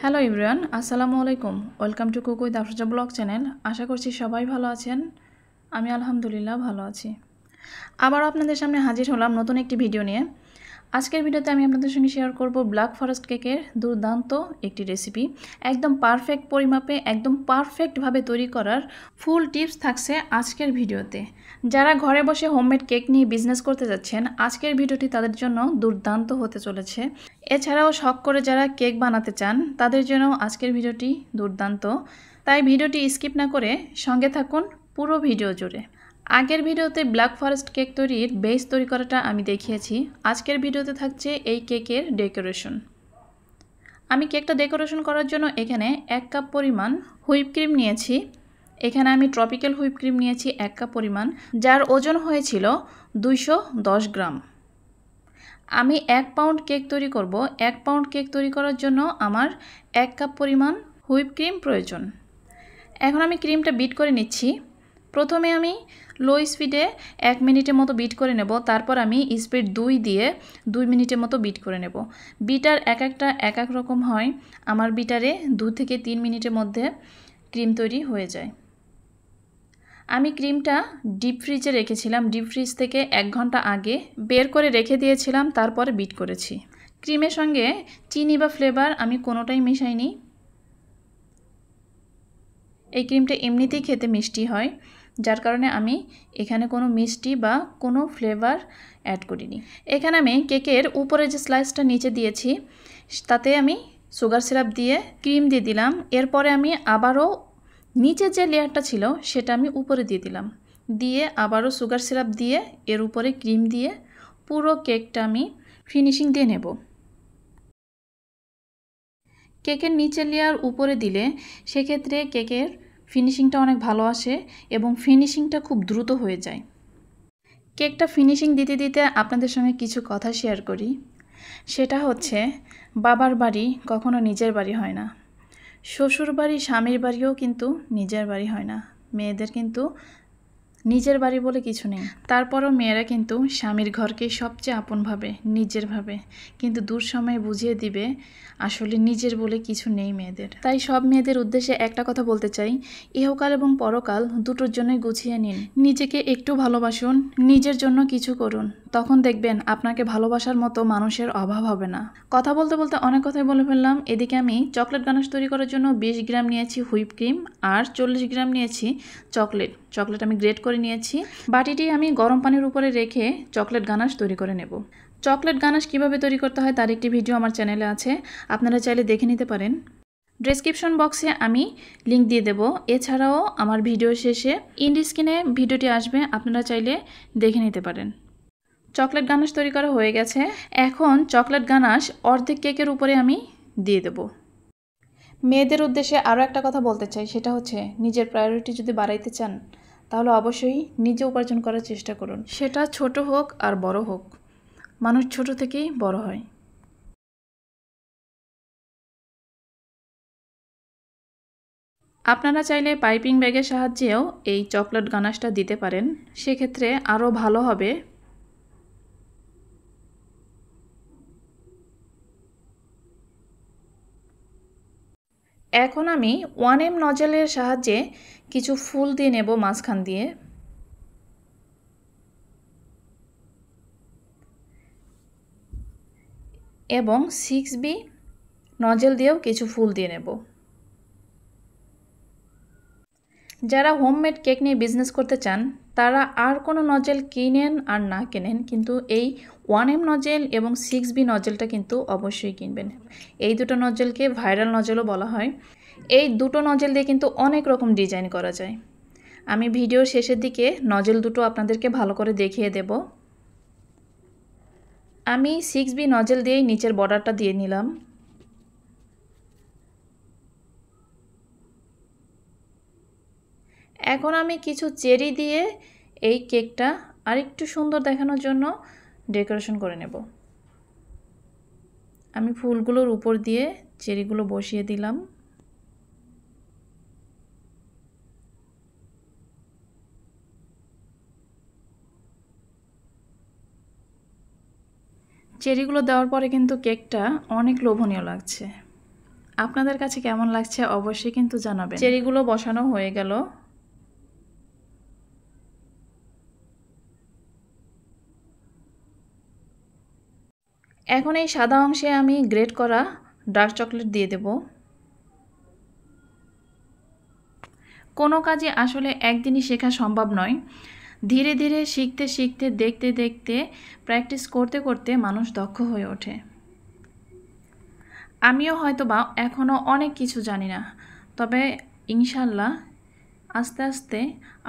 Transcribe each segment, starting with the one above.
Hello everyone, আসসালামু আলাইকুম। Welcome to cook with Afroza blog channel. আশা করছি সবাই ভালো আছেন। আমি আলহামদুলিল্লাহ ভালো আছি। আবার আপনাদের সামনে হাজির হলাম নতুন একটি ভিডিও নিয়ে। আজকের ভিডিওতে আমি আপনাদের সঙ্গে শেয়ার করব ব্ল্যাক ফরেস্ট কেকের দুর্দান্ত একটি রেসিপি। একদম পারফেক্ট পরিমাপে, একদম পারফেক্টভাবে তৈরি করার ফুল টিপস থাকছে আজকের ভিডিওতে। যারা ঘরে বসে হোমমেড কেক নিয়ে বিজনেস করতে যাচ্ছেন, আজকের ভিডিওটি তাদের জন্য দুর্দান্ত হতে চলেছে। এছাড়াও শখ করে যারা কেক বানাতে চান তাদের জন্য আজকের ভিডিওটি দুর্দান্ত। তাই ভিডিওটি স্কিপ না করে সঙ্গে থাকুন পুরো ভিডিও জুড়ে। আগের ভিডিওতে ব্ল্যাক ফরেস্ট কেক তৈরির বেস তৈরি করাটা আমি দেখিয়েছি। আজকের ভিডিওতে থাকছে এই কেকের ডেকোরেশন। আমি কেকটা ডেকোরেশন করার জন্য এখানে 1 কাপ পরিমাণ হুইপ ক্রিম নিয়েছি। এখানে আমি ট্রপিক্যাল হুইপ ক্রিম নিয়েছি 1 কাপ পরিমাণ, যার ওজন হয়েছিল 210 গ্রাম। আমি 1 পাউন্ড কেক তৈরি করব। 1 পাউন্ড কেক তৈরি করার জন্য আমার 1 কাপ পরিমাণ হুইপ ক্রিম প্রয়োজন। এখন আমি ক্রিমটা বিট করে নিচ্ছি। প্রথমে আমি লো স্পিডে 1 মিনিটের মতো বিট করে নেব, তারপর আমি স্পিড 2 দিয়ে 2 মিনিটের মতো বিট করে নেব। বিটার এক এক রকম হয়। আমার বিটারে 2 থেকে 3 মিনিটের মধ্যে ক্রিম তৈরি হয়ে যায়। আমি ক্রিমটা ডিপ ফ্রিজে রেখেছিলাম। ডিপ ফ্রিজ থেকে 1 ঘন্টা আগে বের করে রেখে দিয়েছিলাম, তারপরে বিট করেছি। ক্রিমের সঙ্গে চিনি বা ফ্লেভার আমি কোনোটাই মেশাইনি। এই ক্রিমটা এমনিতেই খেতে মিষ্টি হয়, যার কারণে আমি এখানে কোনো মিষ্টি বা কোনো ফ্লেভার অ্যাড করিনি। এখানে আমি কেকের উপরে যে স্লাইসটা নিচে দিয়েছি তাতে আমি সুগার সিরাপ দিয়ে ক্রিম দিয়ে দিলাম। এরপরে আমি আবারও নিচে যে লেয়ারটা ছিল সেটা আমি উপরে দিয়ে দিলাম, দিয়ে আবারও সুগার সিরাপ দিয়ে এর উপরে ক্রিম দিয়ে পুরো কেকটা আমি ফিনিশিং দিয়ে নেব। কেকের নিচের লেয়ার উপরে দিলে সেক্ষেত্রে কেকের ফিনিশিংটা অনেক ভালো আসে এবং ফিনিশিংটা খুব দ্রুত হয়ে যায়। কেকটা ফিনিশিং দিতে দিতে আপনাদের সঙ্গে কিছু কথা শেয়ার করি। সেটা হচ্ছে, বাবার বাড়ি কখনো নিজের বাড়ি হয় না, শ্বশুর বাড়ি স্বামীর বাড়িও কিন্তু নিজের বাড়ি হয় না। মেয়েদের কিন্তু নিজের বাড়ি বলে কিছু নেই। তারপরও মেয়েরা কিন্তু স্বামীর ঘরকে সবচেয়ে আপন ভাবে, নিজের ভাবে, কিন্তু দূর সময় বুঝিয়ে দিবে আসলে নিজের বলে কিছু নেই মেয়েদের। তাই সব মেয়েদের উদ্দেশ্যে একটা কথা বলতে চাই, ইহকাল এবং পরকাল দুটোর জন্যই গুছিয়ে নিন। নিজেকে একটু ভালোবাসুন, নিজের জন্য কিছু করুন, তখন দেখবেন আপনাকে ভালোবাসার মতো মানুষের অভাব হবে না। কথা বলতে বলতে অনেক কথাই বলে ফেললাম। এদিকে আমি চকলেট গানাশ তৈরি করার জন্য 20 গ্রাম নিয়েছি হুইপ ক্রিম আর 40 গ্রাম নিয়েছি চকলেট আমি গ্রেট করে নিয়েছি। বাটিটি আমি গরম পানির উপরে রেখে চকলেট গানাশ তৈরি করে নেব। চকলেট গানাশ কিভাবে তৈরি করতে হয় তার একটি ভিডিও আমার চ্যানেলে আছে, আপনারা চাইলে দেখে নিতে পারেন। ডেসক্রিপশন বক্সে আমি লিংক দিয়ে দেব। এছাড়াও আমার ভিডিও শেষে ইন্ড স্ক্রিনে ভিডিওটি আসবে, আপনারা চাইলে দেখে নিতে পারেন। চকলেট গানাশ তৈরি করা হয়ে গেছে। এখন চকলেট গানাশ অর্ধেক কেকের উপরে আমি দিয়ে দেব। মেয়েদের উদ্দেশ্যে আরও একটা কথা বলতে চাই, সেটা হচ্ছে নিজের প্রায়োরিটি যদি বাড়াইতে চান তাহলে অবশ্যই নিজে উপার্জন করার চেষ্টা করুন। সেটা ছোট হোক আর বড় হোক, মানুষ ছোট থেকেই বড় হয়। আপনারা চাইলে পাইপিং ব্যাগের সাহায্যেও এই চকলেট গানাশটা দিতে পারেন, সেক্ষেত্রে আরও ভালো হবে। এখন আমি 1M নজলের সাহায্যে কিছু ফুল দিয়ে নেব মাঝখান দিয়ে। এবং 6B নজল দিয়েও কিছু ফুল দিয়ে নেব। যারা হোমমেড কেক নিয়ে বিজনেস করতে চান তারা আর কোনো নজেল কিনেন আর না কেনেন, কিন্তু এই 1M নজেল এবং 6B নজেলটা কিন্তু অবশ্যই কিনবেন। এই দুটো নজেলকে ভাইরাল নজেলও বলা হয়। এই দুটো নজেল দিয়ে কিন্তু অনেক রকম ডিজাইন করা যায়। আমি ভিডিওর শেষের দিকে নজেল দুটো আপনাদেরকে ভালো করে দেখিয়ে দেব। আমি 6B নজেল দিয়েই নিচের বর্ডারটা দিয়ে নিলাম। এখন আমি কিছু চেরি দিয়ে এই কেকটা আরেকটু সুন্দর দেখানোর জন্য ডেকোরেশন করে নেব। আমি ফুলগুলোর উপর দিয়ে চেরিগুলো বসিয়ে দিলাম। চেরিগুলো দেওয়ার পরে কিন্তু কেকটা অনেক লোভনীয় লাগছে। আপনাদের কাছে কেমন লাগছে অবশ্যই কিন্তু জানাবেন। চেরিগুলো বসানো হয়ে গেল। এখন এই সাদা অংশে আমি গ্রেট করা ডার্ক চকলেট দিয়ে দেব। কোনো কাজে আসলে একদিনই শেখা সম্ভব নয়। ধীরে ধীরে শিখতে শিখতে, দেখতে দেখতে, প্র্যাকটিস করতে করতে মানুষ দক্ষ হয়ে ওঠে। আমিও হয়তোবা এখনও অনেক কিছু জানি না, তবে ইনশাল্লাহ আস্তে আস্তে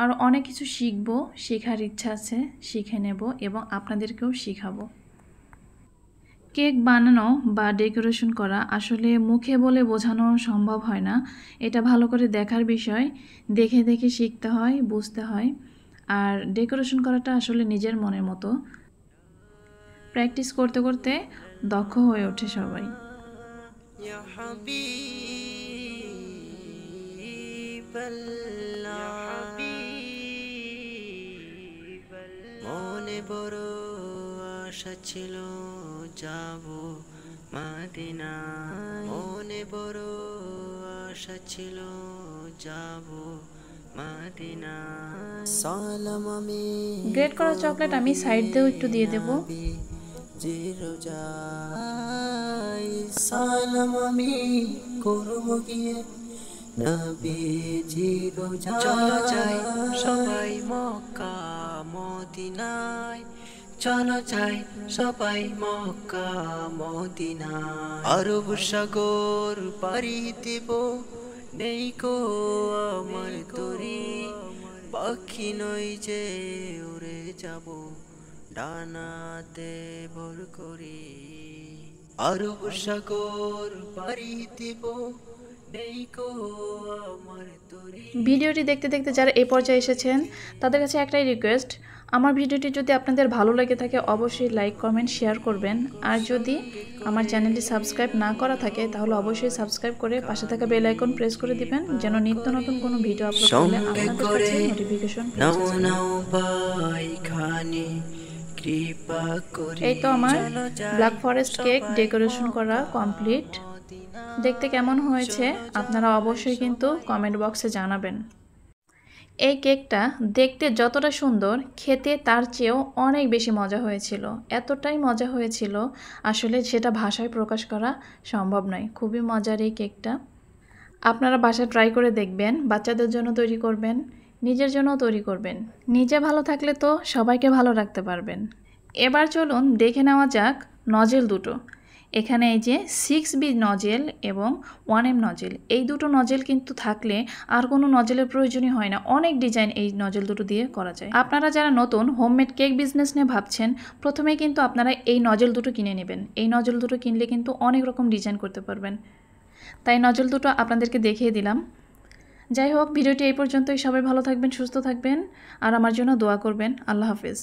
আরও অনেক কিছু শিখব, শেখার ইচ্ছা আছে, শিখে নেব এবং আপনাদেরকেও শেখাবো। কেক বানানো বা ডেকোরেশন করা আসলে মুখে বলে বোঝানো সম্ভব হয় না। এটা ভালো করে দেখার বিষয়, দেখে দেখে শিখতে হয়, বুঝতে হয়। আর ডেকোরেশন করাটা আসলে নিজের মনের মতো, প্র্যাকটিস করতে করতে দক্ষ হয়ে ওঠে সবাই। মনে বড় আশা ছিল যাব মদিনা, মনে বড় আশা ছিল যাব মদিনা। সালাম আমি গ্রেট করা চকলেট আমি সাইড দিয়েও একটু দিয়ে দেব। সালাম আমি করব গিয়ে নবীজির রোজা। চলো যাই সবাই মক্কা মদিনায়, চলো যাই সবাই মক্কা মদিনায়। আরব সাগর পাড়ি দেব, নেই কো আমার তরি, পাখি নই যে উড়ে যাব ডানাতে ভর করি। আরব সাগর পাড়ি দেব, নেই কো আমার তরি। ভিডিওটি দেখতে দেখতে যারা এই পর্যায়ে এসেছেন তাদের কাছে একটাই রিকোয়েস্ট, আমার ভিডিওটি যদি আপনাদের ভালো লেগে থাকে অবশ্যই লাইক, কমেন্ট, শেয়ার করবেন। আর যদি আমার চ্যানেলটি সাবস্ক্রাইব না করা থাকে তাহলে অবশ্যই সাবস্ক্রাইব করে পাশে থাকা বেল আইকন প্রেস করে দিবেন, যেন নিত্য নতুন কোনো ভিডিও আপলোড করলে আপনাদের কাছে নোটিফিকেশন পৌঁছে যায়। এই তো আমার ব্ল্যাক ফরেস্ট কেক ডেকোরেশন করা কমপ্লিট। দেখতে কেমন হয়েছে আপনারা অবশ্যই কিন্তু কমেন্ট বক্সে জানাবেন। এই কেকটা দেখতে যতটা সুন্দর, খেতে তার চেয়েও অনেক বেশি মজা হয়েছিল। এতটাই মজা হয়েছিল আসলে সেটা ভাষায় প্রকাশ করা সম্ভব নয়। খুবই মজার এই কেকটা। আপনারা বাসায় ট্রাই করে দেখবেন, বাচ্চাদের জন্য তৈরি করবেন, নিজের জন্য তৈরি করবেন। নিজে ভালো থাকলে তো সবাইকে ভালো রাখতে পারবেন। এবার চলুন দেখে নেওয়া যাক নজেল দুটো। এখানে এই যে 6B নজেল এবং 1M নজেল, এই দুটো নজেল কিন্তু থাকলে আর কোনো নজেলের প্রয়োজনই হয় না। অনেক ডিজাইন এই নজেল দুটো দিয়ে করা যায়। আপনারা যারা নতুন হোমমেড কেক বিজনেস নিয়ে ভাবছেন, প্রথমেই কিন্তু আপনারা এই নজেল দুটো কিনে নেবেন। এই নজেল দুটো কিনলে কিন্তু অনেক রকম ডিজাইন করতে পারবেন। তাই নজেল দুটো আপনাদেরকে দেখিয়ে দিলাম। যাই হোক, ভিডিওটি এই পর্যন্তই। সবাই ভালো থাকবেন, সুস্থ থাকবেন আর আমার জন্য দোয়া করবেন। আল্লাহ হাফেজ।